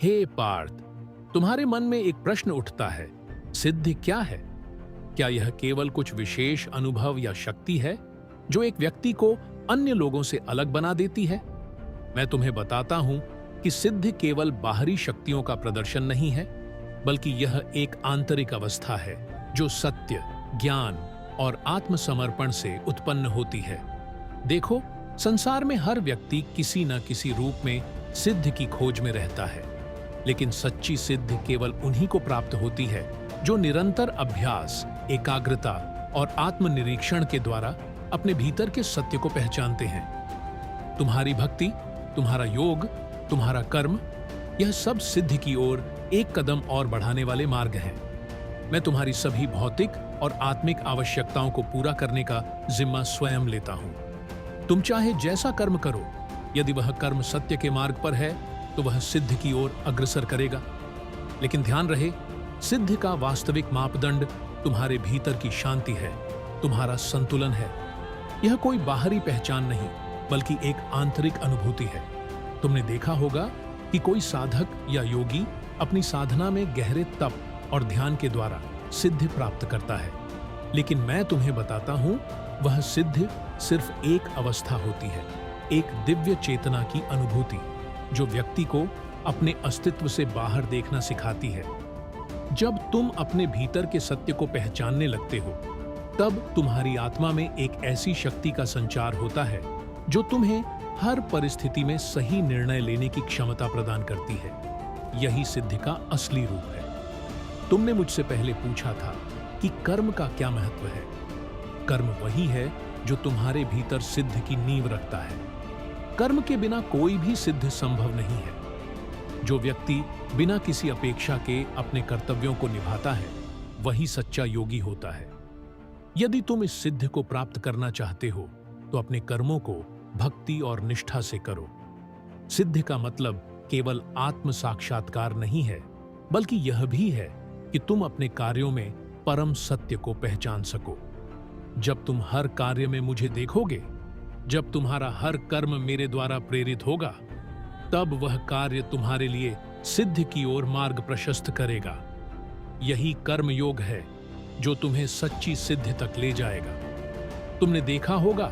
हे पार्थ, तुम्हारे मन में एक प्रश्न उठता है, सिद्धि क्या है? क्या यह केवल कुछ विशेष अनुभव या शक्ति है जो एक व्यक्ति को अन्य लोगों से अलग बना देती है? मैं तुम्हें बताता हूं कि सिद्धि केवल बाहरी शक्तियों का प्रदर्शन नहीं है, बल्कि यह एक आंतरिक अवस्था है जो सत्य, ज्ञान और आत्मसमर्पण से उत्पन्न होती है। देखो, संसार में हर व्यक्ति किसी न किसी रूप में सिद्धि की खोज में रहता है, लेकिन सच्ची सिद्धि केवल उन्हीं को प्राप्त होती है जो निरंतर अभ्यास, एकाग्रता और आत्मनिरीक्षण के द्वारा अपने भीतर के सत्य को पहचानते हैं। तुम्हारी भक्ति, तुम्हारा योग, तुम्हारा कर्म, यह सब सिद्धि की ओर एक कदम और बढ़ाने वाले मार्ग हैं। मैं तुम्हारी सभी भौतिक और आत्मिक आवश्यकताओं को पूरा करने का जिम्मा स्वयं लेता हूं। तुम चाहे जैसा कर्म करो, यदि वह कर्म सत्य के मार्ग पर है तो वह सिद्धि की ओर अग्रसर करेगा। लेकिन ध्यान रहे, सिद्धि का वास्तविक मापदंड तुम्हारे भीतर की शांति है, तुम्हारा संतुलन है। यह कोई बाहरी पहचान नहीं, बल्कि एक आंतरिक अनुभूति है। तुमने देखा होगा कि कोई साधक या योगी अपनी साधना में गहरे तप और ध्यान के द्वारा सिद्धि प्राप्त करता है, लेकिन मैं तुम्हें बताता हूं, वह सिद्धि सिर्फ एक अवस्था होती है, एक दिव्य चेतना की अनुभूति जो व्यक्ति को अपने अस्तित्व से बाहर देखना सिखाती है। जब तुम अपने भीतर के सत्य को पहचानने लगते हो, तब तुम्हारी आत्मा में एक ऐसी शक्ति का संचार होता है जो तुम्हें हर परिस्थिति में सही निर्णय लेने की क्षमता प्रदान करती है। यही सिद्धि का असली रूप है। तुमने मुझसे पहले पूछा था कि कर्म का क्या महत्व है। कर्म वही है जो तुम्हारे भीतर सिद्धि की नींव रखता है। कर्म के बिना कोई भी सिद्धि संभव नहीं है। जो व्यक्ति बिना किसी अपेक्षा के अपने कर्तव्यों को निभाता है, वही सच्चा योगी होता है। यदि तुम इस सिद्धि को प्राप्त करना चाहते हो, तो अपने कर्मों को भक्ति और निष्ठा से करो। सिद्धि का मतलब केवल आत्म साक्षात्कार नहीं है, बल्कि यह भी है कि तुम अपने कार्यों में परम सत्य को पहचान सको। जब तुम हर कार्य में मुझे देखोगे, जब तुम्हारा हर कर्म मेरे द्वारा प्रेरित होगा, तब वह कार्य तुम्हारे लिए सिद्धि की ओर मार्ग प्रशस्त करेगा। यही कर्म योग है जो तुम्हें सच्ची सिद्धि तक ले जाएगा। तुमने देखा होगा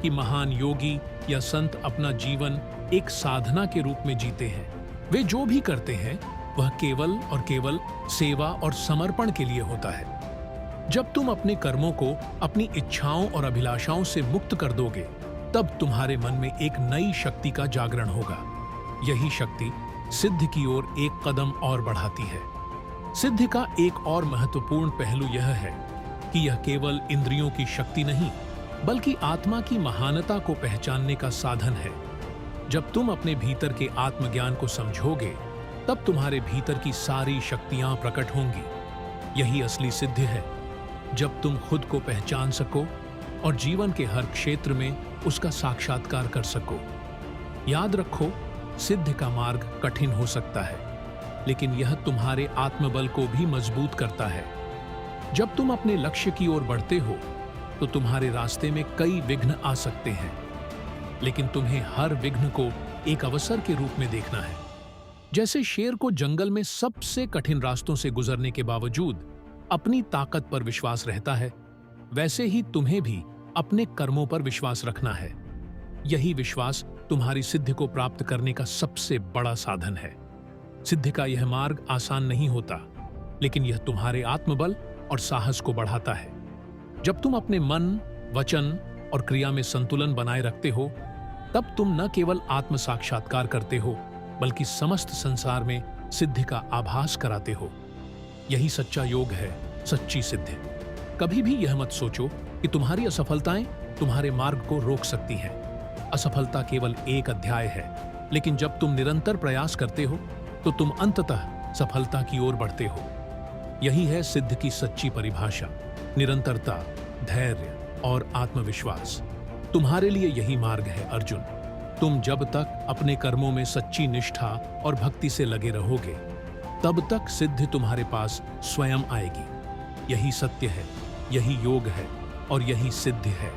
कि महान योगी या संत अपना जीवन एक साधना के रूप में जीते हैं। वे जो भी करते हैं, वह केवल और केवल सेवा और समर्पण के लिए होता है। जब तुम अपने कर्मों को अपनी इच्छाओं और अभिलाषाओं से मुक्त कर दोगे, तब तुम्हारे मन में एक नई शक्ति का जागरण होगा। यही शक्ति सिद्धि की ओर एक कदम और बढ़ाती है। सिद्धि का एक और महत्वपूर्ण पहलू यह है कि यह केवल इंद्रियों की शक्ति नहीं, बल्कि आत्मा की महानता को पहचानने का साधन है। जब तुम अपने भीतर के आत्मज्ञान को समझोगे, तब तुम्हारे भीतर की सारी शक्तियां प्रकट होंगी। यही असली सिद्धि है। जब तुम खुद को पहचान सको और जीवन के हर क्षेत्र में उसका साक्षात्कार कर सको। याद रखो, सिद्धि का मार्ग कठिन हो सकता है, लेकिन यह तुम्हारे आत्मबल को भी मजबूत करता है। जब तुम अपने लक्ष्य की ओर बढ़ते हो, तो तुम्हारे रास्ते में कई विघ्न आ सकते हैं, लेकिन तुम्हें हर विघ्न को एक अवसर के रूप में देखना है। जैसे शेर को जंगल में सबसे कठिन रास्तों से गुजरने के बावजूद अपनी ताकत पर विश्वास रहता है, वैसे ही तुम्हें भी अपने कर्मों पर विश्वास रखना है। यही विश्वास तुम्हारी सिद्धि को प्राप्त करने का सबसे बड़ा साधन है। सिद्धि का यह मार्ग आसान नहीं होता, लेकिन यह तुम्हारे आत्मबल और साहस को बढ़ाता है। जब तुम अपने मन, वचन और क्रिया में संतुलन बनाए रखते हो, तब तुम न केवल आत्म साक्षात्कार करते हो, बल्कि समस्त संसार में सिद्धि का आभास कराते हो। यही सच्चा योग है, सच्ची सिद्धि। कभी भी यह मत सोचो कि तुम्हारी असफलताएं तुम्हारे मार्ग को रोक सकती हैं। असफलता केवल एक अध्याय है, लेकिन जब तुम निरंतर प्रयास करते हो, तो तुम अंततः सफलता की ओर बढ़ते हो। यही है सिद्धि की सच्ची परिभाषा, निरंतरता, धैर्य और आत्मविश्वास। तुम्हारे लिए यही मार्ग है अर्जुन। तुम जब तक अपने कर्मों में सच्ची निष्ठा और भक्ति से लगे रहोगे, तब तक सिद्धि तुम्हारे पास स्वयं आएगी। यही सत्य है, यही योग है और यही सिद्धि है।